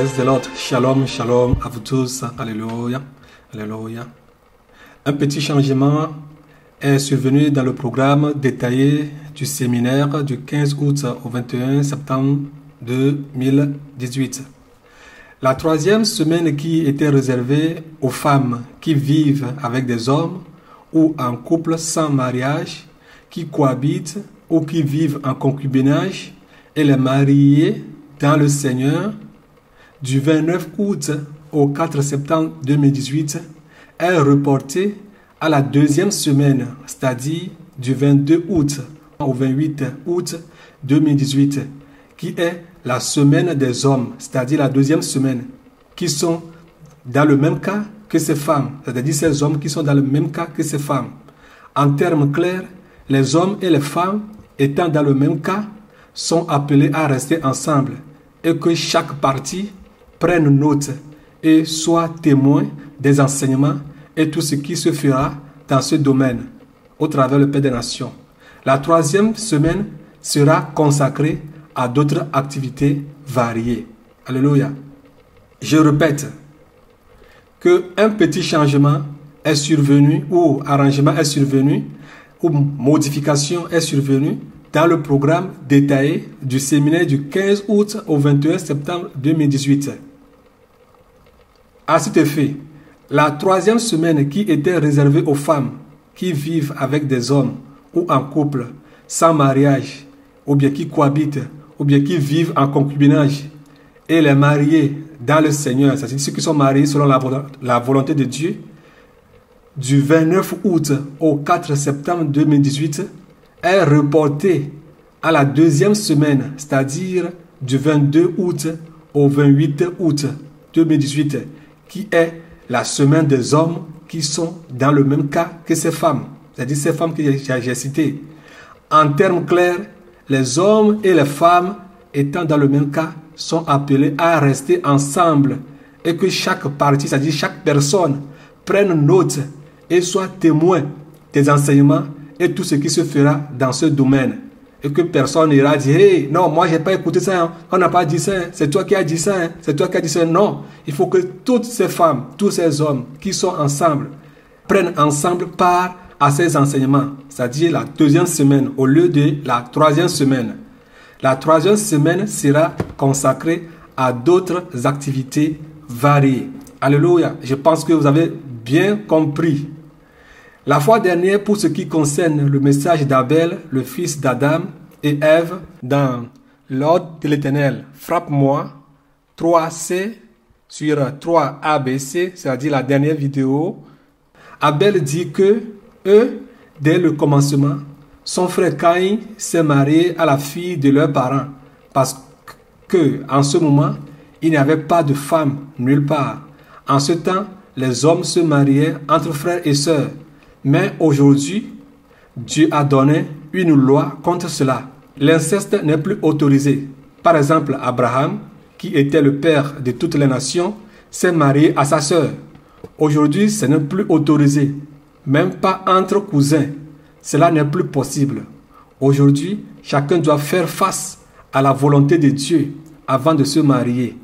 Praise the Lord. Shalom, shalom à vous tous. Alléluia. Alléluia. Un petit changement est survenu dans le programme détaillé du séminaire du 15 août au 21 septembre 2018. La troisième semaine qui était réservée aux femmes qui vivent avec des hommes ou en couple sans mariage, qui cohabitent ou qui vivent en concubinage, et les mariés dans le Seigneur, du 29 août au 4 septembre 2018, est reportée à la deuxième semaine, c'est-à-dire du 22 août au 28 août 2018, qui est la semaine des hommes, c'est-à-dire la deuxième semaine, qui sont dans le même cas que ces femmes, c'est-à-dire ces hommes qui sont dans le même cas que ces femmes. En termes clairs, les hommes et les femmes étant dans le même cas sont appelés à rester ensemble et que chaque partie prenne note et soit témoin des enseignements et tout ce qui se fera dans ce domaine au travers le Père des Nations. La troisième semaine sera consacrée à d'autres activités variées. Alléluia. Je répète qu'un petit changement est survenu ou arrangement est survenu ou modification est survenue dans le programme détaillé du séminaire du 15 août au 21 septembre 2018. À cet effet, la troisième semaine qui était réservée aux femmes qui vivent avec des hommes ou en couple, sans mariage, ou bien qui cohabitent, ou bien qui vivent en concubinage, et les mariés dans le Seigneur, c'est-à-dire ceux qui sont mariés selon la volonté de Dieu, du 29 août au 4 septembre 2018, est reportée à la deuxième semaine, c'est-à-dire du 22 août au 28 août 2018, qui est la semaine des hommes qui sont dans le même cas que ces femmes, c'est-à-dire ces femmes que j'ai citées. En termes clairs, les hommes et les femmes étant dans le même cas sont appelés à rester ensemble et que chaque partie, c'est-à-dire chaque personne, prenne note et soit témoin des enseignements et tout ce qui se fera dans ce domaine. Et que personne n'ira dire, hey, non, moi j'ai pas écouté ça, hein. On n'a pas dit ça, hein. C'est toi qui as dit ça, hein. C'est toi qui as dit ça. Non, il faut que toutes ces femmes, tous ces hommes qui sont ensemble, prennent ensemble part à ces enseignements, c'est-à-dire la deuxième semaine au lieu de la troisième semaine. La troisième semaine sera consacrée à d'autres activités variées. Alléluia, je pense que vous avez bien compris. La fois dernière, pour ce qui concerne le message d'Abel, le fils d'Adam et Ève, dans l'ordre de l'Éternel, frappe-moi, 3C sur 3ABC, c'est-à-dire la dernière vidéo, Abel dit que eux, dès le commencement, son frère Caïn s'est marié à la fille de leurs parents, parce que en ce moment, il n'y avait pas de femme nulle part. En ce temps, les hommes se mariaient entre frères et sœurs. Mais aujourd'hui, Dieu a donné une loi contre cela. L'inceste n'est plus autorisé. Par exemple, Abraham, qui était le père de toutes les nations, s'est marié à sa sœur. Aujourd'hui, ce n'est plus autorisé. Même pas entre cousins. Cela n'est plus possible. Aujourd'hui, chacun doit faire face à la volonté de Dieu avant de se marier.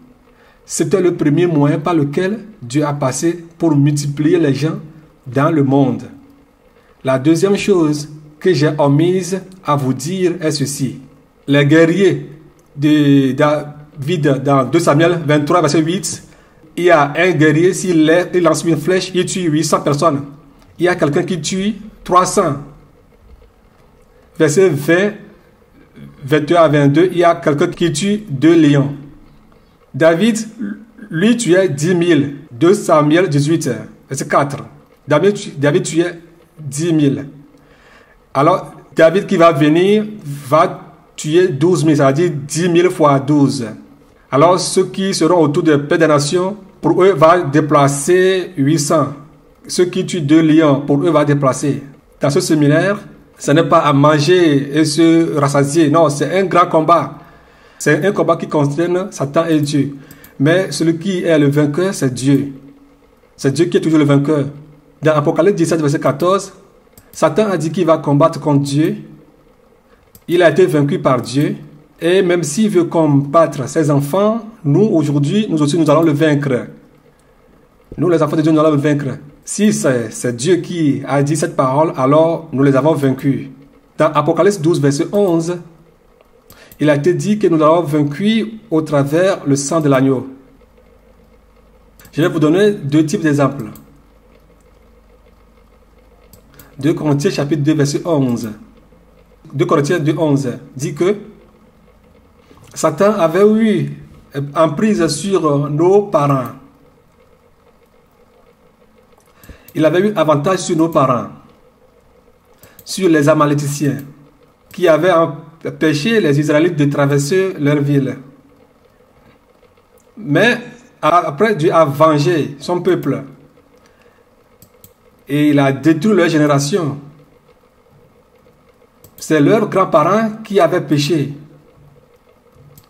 C'était le premier moyen par lequel Dieu a passé pour multiplier les gens dans le monde. La deuxième chose que j'ai omise à vous dire est ceci. Les guerriers de David dans 2 Samuel 23, verset 8, il y a un guerrier, s'il lance une flèche, il tue 800 personnes. Il y a quelqu'un qui tue 300. Verset 20, 21 à 22, il y a quelqu'un qui tue 2 lions. David, lui, tuait 10 000. 2 Samuel 18, verset 4. David tuait 10 000. Alors, David qui va venir va tuer 12 000, c'est-à-dire 10 000 fois 12. Alors, ceux qui seront autour de Père des Nations, pour eux, va déplacer 800. Ceux qui tuent 2 lions, pour eux, va déplacer. Dans ce séminaire, ce n'est pas à manger et se rassasier. Non, c'est un grand combat. C'est un combat qui concerne Satan et Dieu. Mais celui qui est le vainqueur, c'est Dieu. C'est Dieu qui est toujours le vainqueur. Dans Apocalypse 17, verset 14, Satan a dit qu'il va combattre contre Dieu. Il a été vaincu par Dieu. Et même s'il veut combattre ses enfants, nous, aujourd'hui, nous aussi, nous allons le vaincre. Nous, les enfants de Dieu, nous allons le vaincre. Si c'est Dieu qui a dit cette parole, alors nous les avons vaincus. Dans Apocalypse 12, verset 11, il a été dit que nous l'avons vaincu au travers le sang de l'agneau. Je vais vous donner deux types d'exemples. 2 Corinthiens chapitre 2, verset 11. 2 Corinthiens 2, 11 dit que Satan avait eu emprise sur nos parents. Il avait eu avantage sur nos parents, sur les Amaléticiens, qui avaient empêché les Israélites de traverser leur ville. Mais après, Dieu a vengé son peuple et il a détruit leur génération. C'est leurs grands-parents qui avaient péché.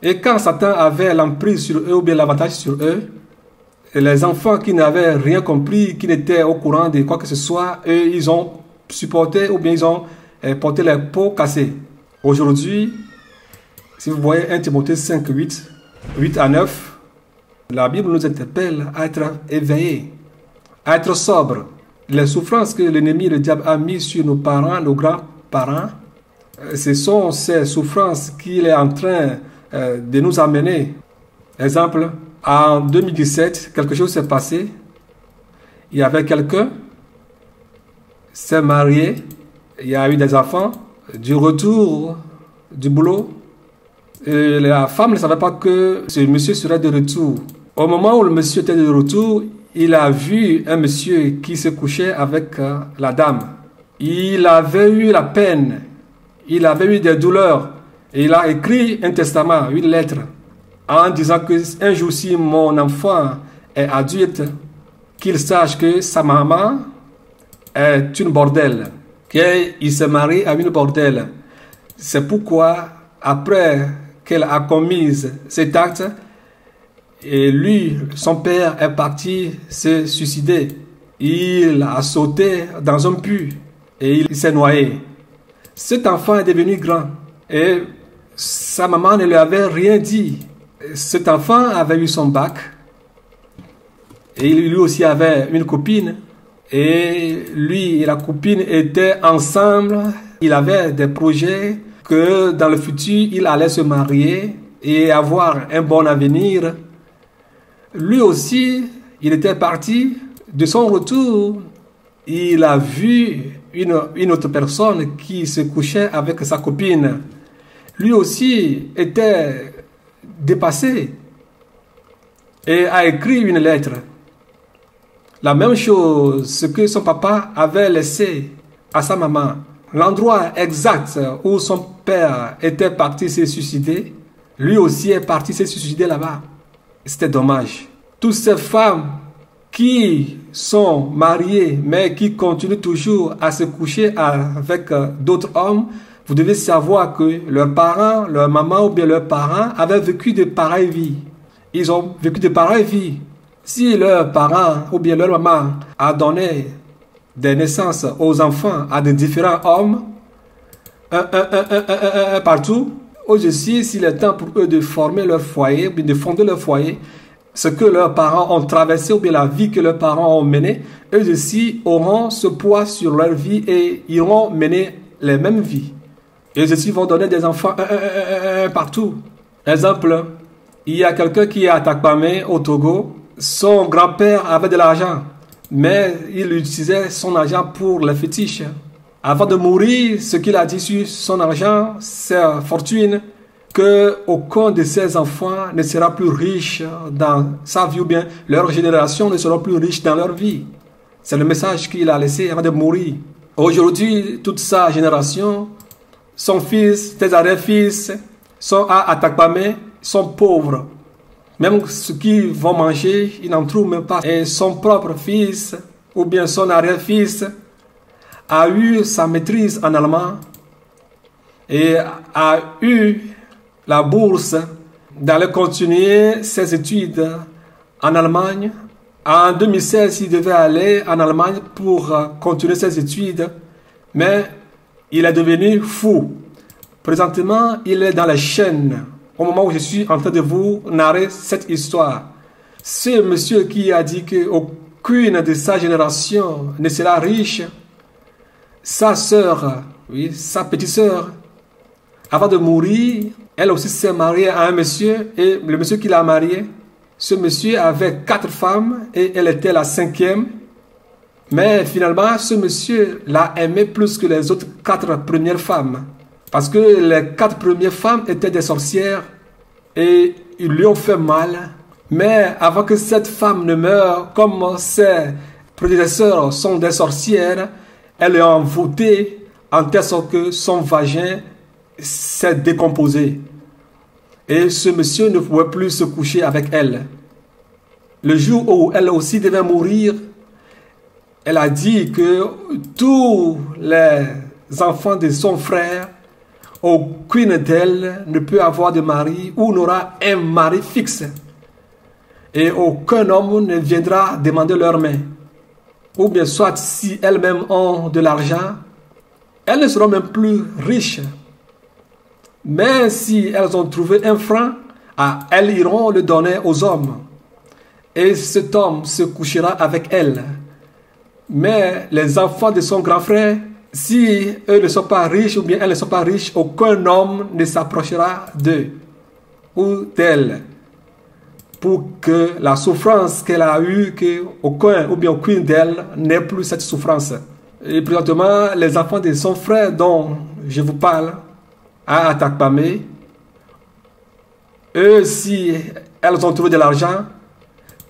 Et quand Satan avait l'emprise sur eux ou bien l'avantage sur eux, et les enfants qui n'avaient rien compris, qui n'étaient au courant de quoi que ce soit, eux, ils ont supporté ou bien ils ont porté les peaux cassées. Aujourd'hui, si vous voyez 1 Timothée 5, 8 à 9, la Bible nous interpelle à être éveillés, à être sobres. Les souffrances que l'ennemi, le diable, a mises sur nos parents, nos grands-parents, ce sont ces souffrances qu'il est en train de nous amener. Exemple, en 2017, quelque chose s'est passé. Il y avait quelqu'un, s'est marié, il y a eu des enfants, du retour du boulot. Et la femme ne savait pas que ce monsieur serait de retour. Au moment où le monsieur était de retour, il a vu un monsieur qui se couchait avec la dame. Il avait eu la peine, il avait eu des douleurs. Et il a écrit un testament, une lettre, en disant que un jour, si mon enfant est adulte, qu'il sache que sa maman est une bordelle, qu'il se marie à une bordelle. C'est pourquoi, après qu'elle a commis cet acte, et lui, son père, est parti se suicider. Il a sauté dans un puits et il s'est noyé. Cet enfant est devenu grand et sa maman ne lui avait rien dit. Cet enfant avait eu son bac et lui aussi avait une copine. Et lui et la copine étaient ensemble. Il avait des projets que dans le futur, il allait se marier et avoir un bon avenir. Lui aussi, il était parti. De son retour, il a vu une autre personne qui se couchait avec sa copine. Lui aussi était dépassé et a écrit une lettre. La même chose que son papa avait laissé à sa maman. L'endroit exact où son père était parti se suicider, lui aussi est parti se suicider là-bas. C'était dommage. Toutes ces femmes qui sont mariées mais qui continuent toujours à se coucher avec d'autres hommes, vous devez savoir que leurs parents, leur maman ou bien leurs parents avaient vécu de pareilles vies. Ils ont vécu de pareilles vies. Si leurs parents ou bien leur maman a donné des naissances aux enfants à de différents hommes, un partout, aujourd'hui, s'il est temps pour eux de former leur foyer, ou bien de fonder leur foyer, ce que leurs parents ont traversé ou bien la vie que leurs parents ont menée, eux aussi auront ce poids sur leur vie et iront mener les mêmes vies. Et eux aussi vont donner des enfants partout. Exemple, il y a quelqu'un qui est à Takpamé, au Togo. Son grand-père avait de l'argent, mais il utilisait son argent pour les fétiches. Avant de mourir, ce qu'il a dit sur son argent, sa fortune, qu'aucun de ses enfants ne sera plus riche dans sa vie, ou bien leur génération ne sera plus riche dans leur vie. C'est le message qu'il a laissé avant de mourir. Aujourd'hui, toute sa génération, son fils, ses arrière-fils, sont à Takpamé, sont pauvres. Même ce qu'ils vont manger, ils n'en trouvent même pas. Et son propre fils, ou bien son arrière-fils, a eu sa maîtrise en allemand et a eu la bourse d'aller continuer ses études en Allemagne. En 2016, il devait aller en Allemagne pour continuer ses études, mais il est devenu fou. Présentement, il est dans les chaînes au moment où je suis en train de vous narrer cette histoire. Ce monsieur qui a dit qu'aucune de sa génération ne sera riche, sa sœur, oui, sa petite sœur, avant de mourir, elle aussi s'est mariée à un monsieur, et le monsieur qui l'a mariée, ce monsieur avait 4 femmes et elle était la 5e. Mais finalement, ce monsieur l'a aimée plus que les autres 4 premières femmes. Parce que les 4 premières femmes étaient des sorcières et ils lui ont fait mal. Mais avant que cette femme ne meure, comme ses prédécesseurs sont des sorcières, elle est envoûtée en telle sorte que son vagin s'est décomposé. Et ce monsieur ne pouvait plus se coucher avec elle. Le jour où elle aussi devait mourir, elle a dit que tous les enfants de son frère, aucune d'elles ne peut avoir de mari ou n'aura un mari fixe. Et aucun homme ne viendra demander leur main. Ou bien soit si elles-mêmes ont de l'argent, elles ne seront même plus riches. Mais si elles ont trouvé un franc, elles iront le donner aux hommes. Et cet homme se couchera avec elles. Mais les enfants de son grand frère, si eux ne sont pas riches ou bien elles ne sont pas riches, aucun homme ne s'approchera d'eux ou d'elles pour que la souffrance qu'elle a eue, qu'aucun ou bien aucune d'elles n'ait plus cette souffrance. Et présentement, les enfants de son frère dont je vous parle, à Atakpamé, eux, si elles ont trouvé de l'argent,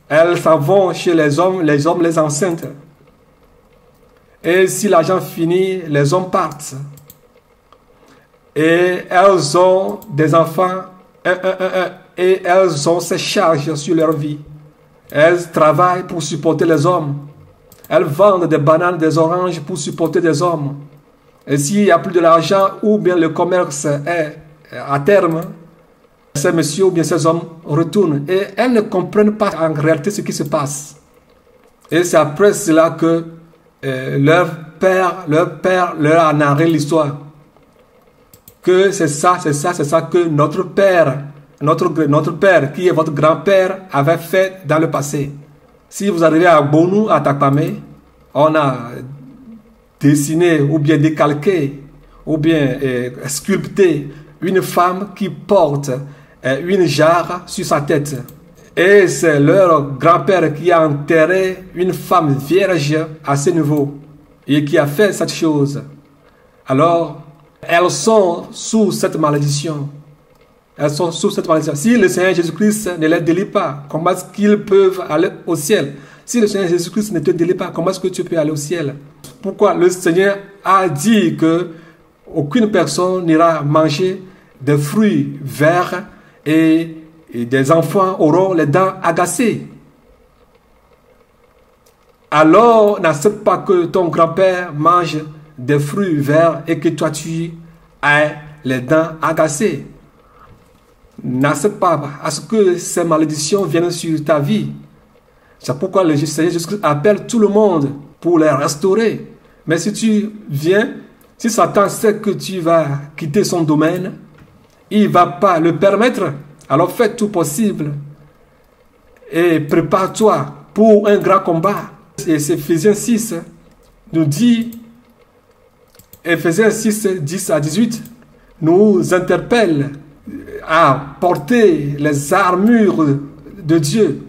elles s'en vont chez les hommes les enceintent. Et si l'argent finit, les hommes partent. Et elles ont des enfants, et elles ont ces charges sur leur vie. Elles travaillent pour supporter les hommes. Elles vendent des bananes, des oranges pour supporter des hommes. Et s'il n'y a plus de l'argent ou bien le commerce est à terme, ces messieurs ou bien ces hommes retournent. Et elles ne comprennent pas en réalité ce qui se passe. Et c'est après cela que leur père leur a narré l'histoire. Que c'est ça que notre père, qui est votre grand-père, avait fait dans le passé. Si vous arrivez à Bonou, à Takpamé, on a dessiné ou bien décalqué ou bien sculpté une femme qui porte une jarre sur sa tête. Et c'est leur grand-père qui a enterré une femme vierge à ce niveau et qui a fait cette chose. Alors, elles sont sous cette malédiction. Elles sont sous cette malédiction. Si le Seigneur Jésus-Christ ne les délie pas, comment est-ce qu'ils peuvent aller au ciel? Si le Seigneur Jésus-Christ ne te délie pas, comment est-ce que tu peux aller au ciel? Pourquoi le Seigneur a dit que aucune personne n'ira manger des fruits verts et des enfants auront les dents agacées. Alors, n'accepte pas que ton grand-père mange des fruits verts et que toi tu aies les dents agacées. N'accepte pas à ce que ces malédictions viennent sur ta vie. C'est pourquoi le Seigneur Jésus-Christ appelle tout le monde pour les restaurer. Mais si tu viens, si Satan sait que tu vas quitter son domaine, il ne va pas le permettre. Alors fais tout possible et prépare-toi pour un grand combat. Et c'est Ephésiens 6 nous dit, Ephésiens 6, 10 à 18, nous interpelle à porter les armures de Dieu.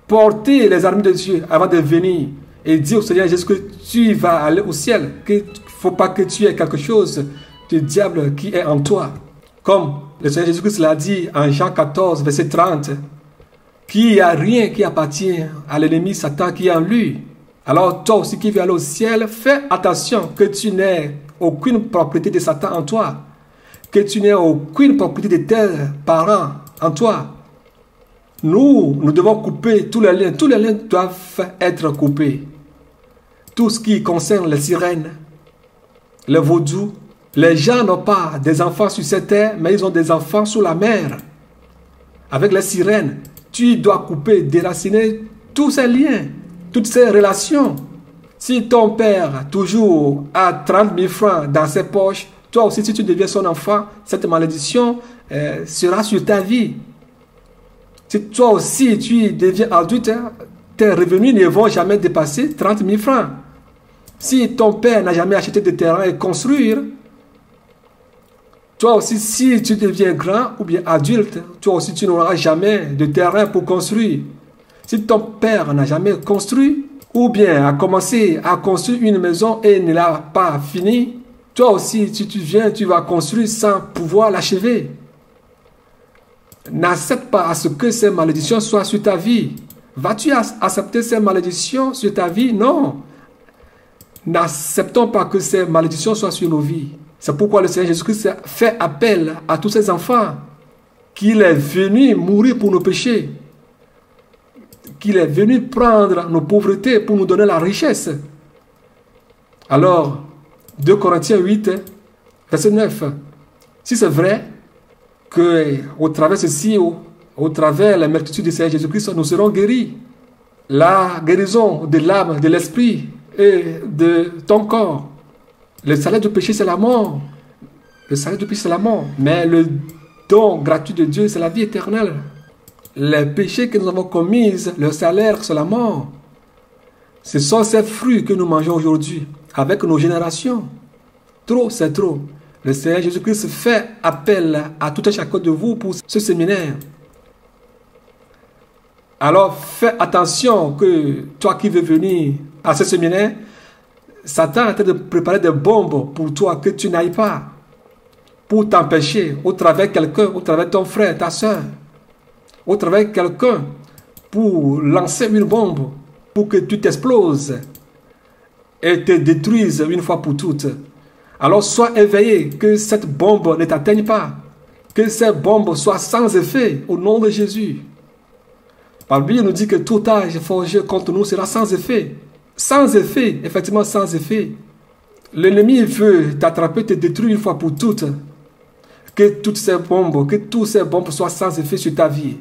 Porter les armures de Dieu avant de venir et dire au Seigneur Jésus que tu vas aller au ciel, qu'il ne faut pas que tu aies quelque chose du diable qui est en toi. Comme le Seigneur Jésus-Christ l'a dit en Jean 14, verset 30, qu'il n'y a rien qui appartient à l'ennemi Satan qui est en lui. Alors toi aussi qui veux aller au ciel, fais attention que tu n'aies aucune propriété de Satan en toi, que tu n'aies aucune propriété de tes parents en toi. Nous devons couper tous les liens. Tous les liens doivent être coupés. Tout ce qui concerne les sirènes, les vaudous. Les gens n'ont pas des enfants sur cette terre, mais ils ont des enfants sous la mer. Avec les sirènes, tu dois couper, déraciner tous ces liens, toutes ces relations. Si ton père toujours a 30 000 francs dans ses poches, Toi aussi, si tu deviens son enfant, cette malédiction sera sur ta vie. Si toi aussi, tu deviens adulte, tes revenus ne vont jamais dépasser 30 000 francs. Si ton père n'a jamais acheté de terrain et construire, toi aussi, si tu deviens grand ou bien adulte, toi aussi, tu n'auras jamais de terrain pour construire. Si ton père n'a jamais construit, ou bien a commencé à construire une maison et ne l'a pas fini, toi aussi, si tu viens, tu vas construire sans pouvoir l'achever. N'accepte pas à ce que ces malédictions soient sur ta vie. Vas-tu accepter ces malédictions sur ta vie? Non. N'acceptons pas que ces malédictions soient sur nos vies. C'est pourquoi le Seigneur Jésus-Christ fait appel à tous ses enfants, qu'il est venu mourir pour nos péchés, qu'il est venu prendre nos pauvretés pour nous donner la richesse. Alors, 2 Corinthiens 8, verset 9, si c'est vrai qu'au travers de ceci, au travers la multitude du Seigneur Jésus-Christ, nous serons guéris, la guérison de l'âme, de l'esprit et de ton corps. Le salaire du péché, c'est la mort. Le salaire du péché, c'est la mort. Mais le don gratuit de Dieu, c'est la vie éternelle. Les péchés que nous avons commis, le salaire, c'est la mort. Ce sont ces fruits que nous mangeons aujourd'hui avec nos générations. Trop, c'est trop. Le Seigneur Jésus-Christ fait appel à tout un chacun de vous pour ce séminaire. Alors, fais attention que toi qui veux venir à ce séminaire, Satan est en train de préparer des bombes pour toi que tu n'ailles pas, pour t'empêcher, au travers quelqu'un, au travers ton frère, ta soeur, au travers quelqu'un, pour lancer une bombe, pour que tu t'exploses et te détruises une fois pour toutes. Alors sois éveillé, que cette bombe ne t'atteigne pas, que cette bombe soit sans effet au nom de Jésus. La Bible nous dit que tout âge forgé contre nous sera sans effet. Sans effet, effectivement sans effet. L'ennemi veut t'attraper, te détruire une fois pour toutes. Que toutes ces bombes soient sans effet sur ta vie.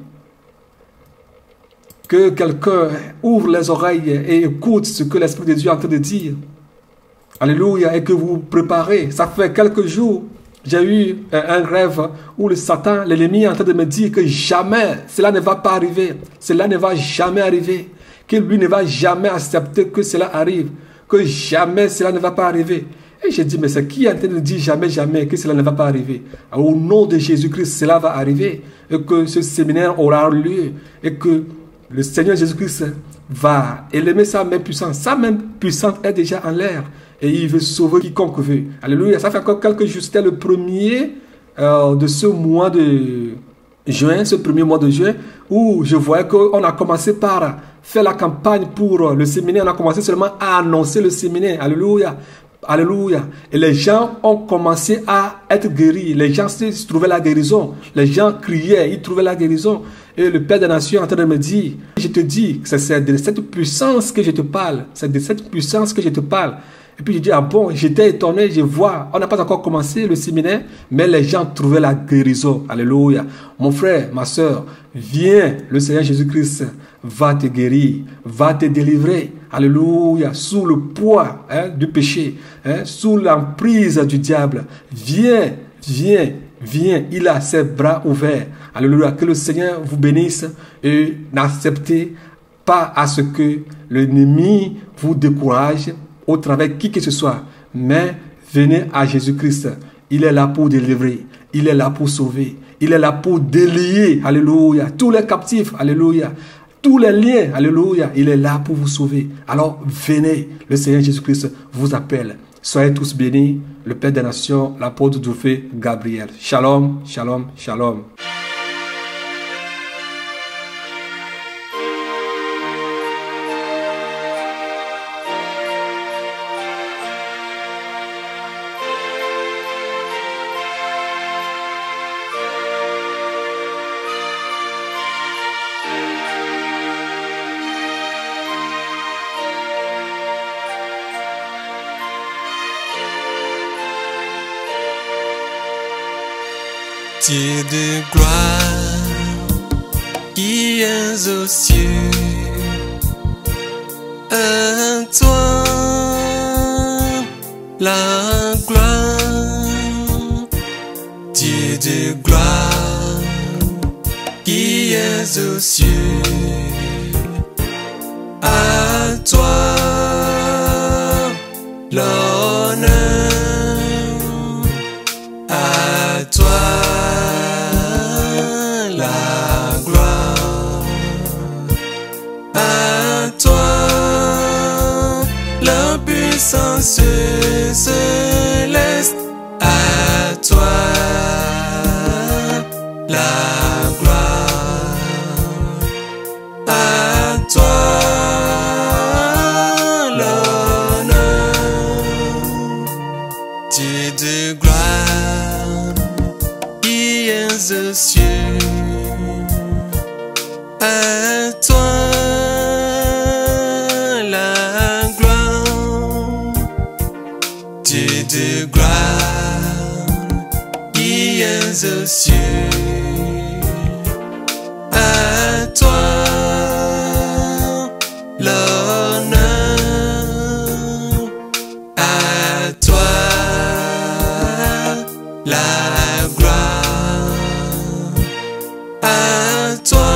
Que quelqu'un ouvre les oreilles et écoute ce que l'Esprit de Dieu est en train de dire. Alléluia, et que vous vous préparez. Ça fait quelques jours, j'ai eu un rêve où le Satan, l'ennemi, est en train de me dire que jamais, cela ne va pas arriver. Cela ne va jamais arriver. Que lui ne va jamais accepter que cela arrive. Que jamais cela ne va pas arriver. Et j'ai dit, mais c'est qui est en train de dire jamais, jamais que cela ne va pas arriver? Au nom de Jésus-Christ, cela va arriver. Et que ce séminaire aura lieu. Et que le Seigneur Jésus-Christ va élever sa main puissante. Sa main puissante est déjà en l'air. Et il veut sauver quiconque veut. Alléluia. Ça fait encore quelques jours. C'était le premier de ce mois de juin, ce premier mois de juin, où je voyais qu'on a commencé par faire la campagne pour le séminaire. On a commencé seulement à annoncer le séminaire. Alléluia. Alléluia. Et les gens ont commencé à être guéris. Les gens se trouvaient la guérison. Les gens criaient, ils trouvaient la guérison. Et le Père des Nations est en train de me dire, je te dis, c'est de cette puissance que je te parle. C'est de cette puissance que je te parle. Et puis je dis, ah bon, j'étais étonné, je vois, on n'a pas encore commencé le séminaire, mais les gens trouvaient la guérison. Alléluia. Mon frère, ma soeur, viens, le Seigneur Jésus-Christ va te guérir, va te délivrer. Alléluia. Sous le poids du péché, sous l'emprise du diable. Viens, viens, viens. Il a ses bras ouverts. Alléluia. Que le Seigneur vous bénisse et n'acceptez pas à ce que l'ennemi vous décourage au travers qui que ce soit, mais venez à Jésus-Christ. Il est là pour délivrer, il est là pour sauver, il est là pour délier, alléluia, tous les captifs, alléluia, tous les liens, alléluia, il est là pour vous sauver. Alors venez, le Seigneur Jésus-Christ vous appelle. Soyez tous bénis, le Père des Nations, l'apôtre Dufé Gabriel. Shalom, shalom, shalom. Dieu de gloire qui es aux cieux, à toi la gloire, de gloire qui es aux cieux. À toi l'honneur, à toi la gloire, à toi la puissance céleste, à toi la gloire, à toi l'honneur. Dieu de gloire qui es aux cieux, à toi la gloire. Dieu de gloire qui es aux cieux, à toi l'honneur, à toi la gloire, à toi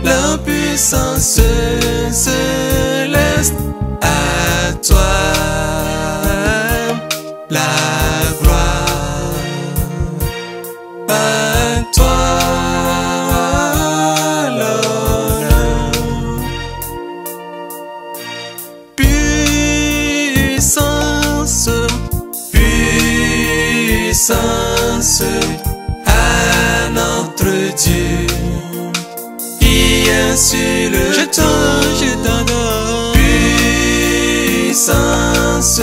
la puissance céleste, à toi la gloire, à toi l'honneur. Puissance, puissance à notre Dieu qui est sur le trône. Je t'adore. Puissance,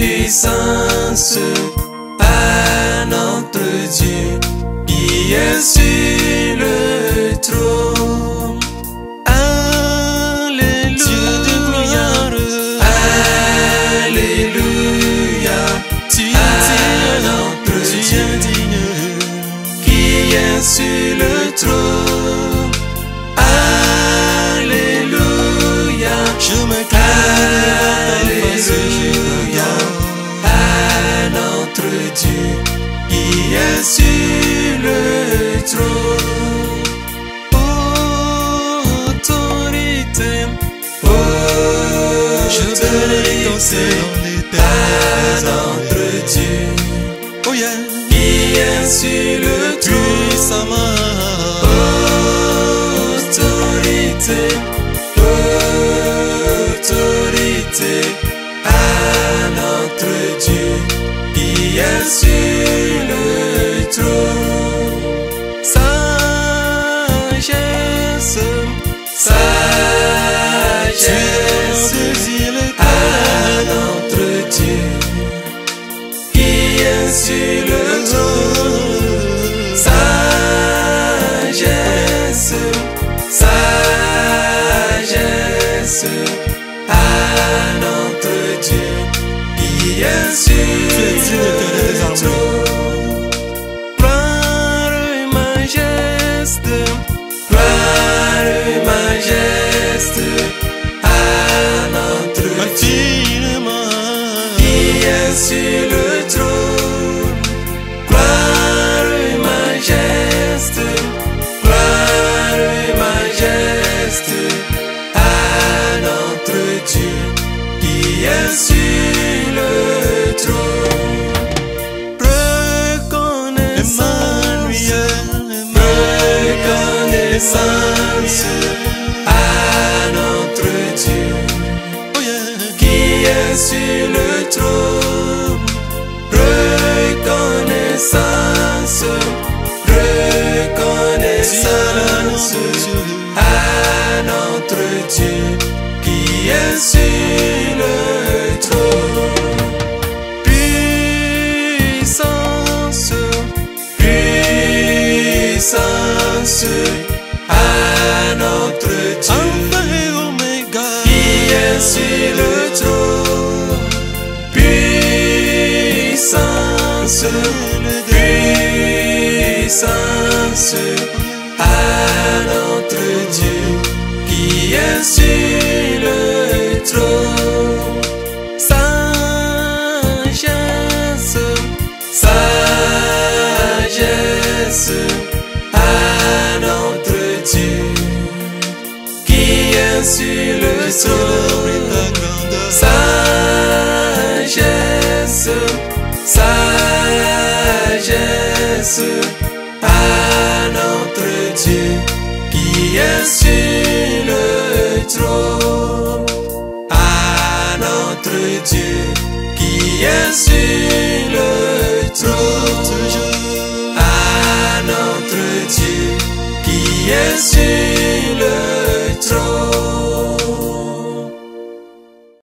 puissance à notre Dieu qui est sur le trône. Alléluia, Dieu de gloire. Alléluia, tu es notre Dieu qui est sur le trône. Alléluia, je me alléluia à notre Dieu qui est sur le trône. Autorité, autorité à notre Dieu qui est sur le trône. Autorité, autorité à notre Dieu qui est sur le trône. Sagesse, sagesse à notre Dieu qui est sur le trône. Sagesse, sagesse à notre Dieu qui est sur le trône. Gloire et majesté, gloire et majesté à notre Dieu qui est sur le trône. Gloire et majesté, gloire et majesté à notre Dieu qui est sur le trône. Reconnaissance, reconnaissance à notre Dieu qui est sur le trône. Reconnaissance, reconnaissance à notre Dieu qui est sur le trône. Puissance, puissance à notre Dieu qui est sur le trône. Puissance, puissance à notre Dieu qui est sur le trône. Sagesse, célébrer ta grandeur.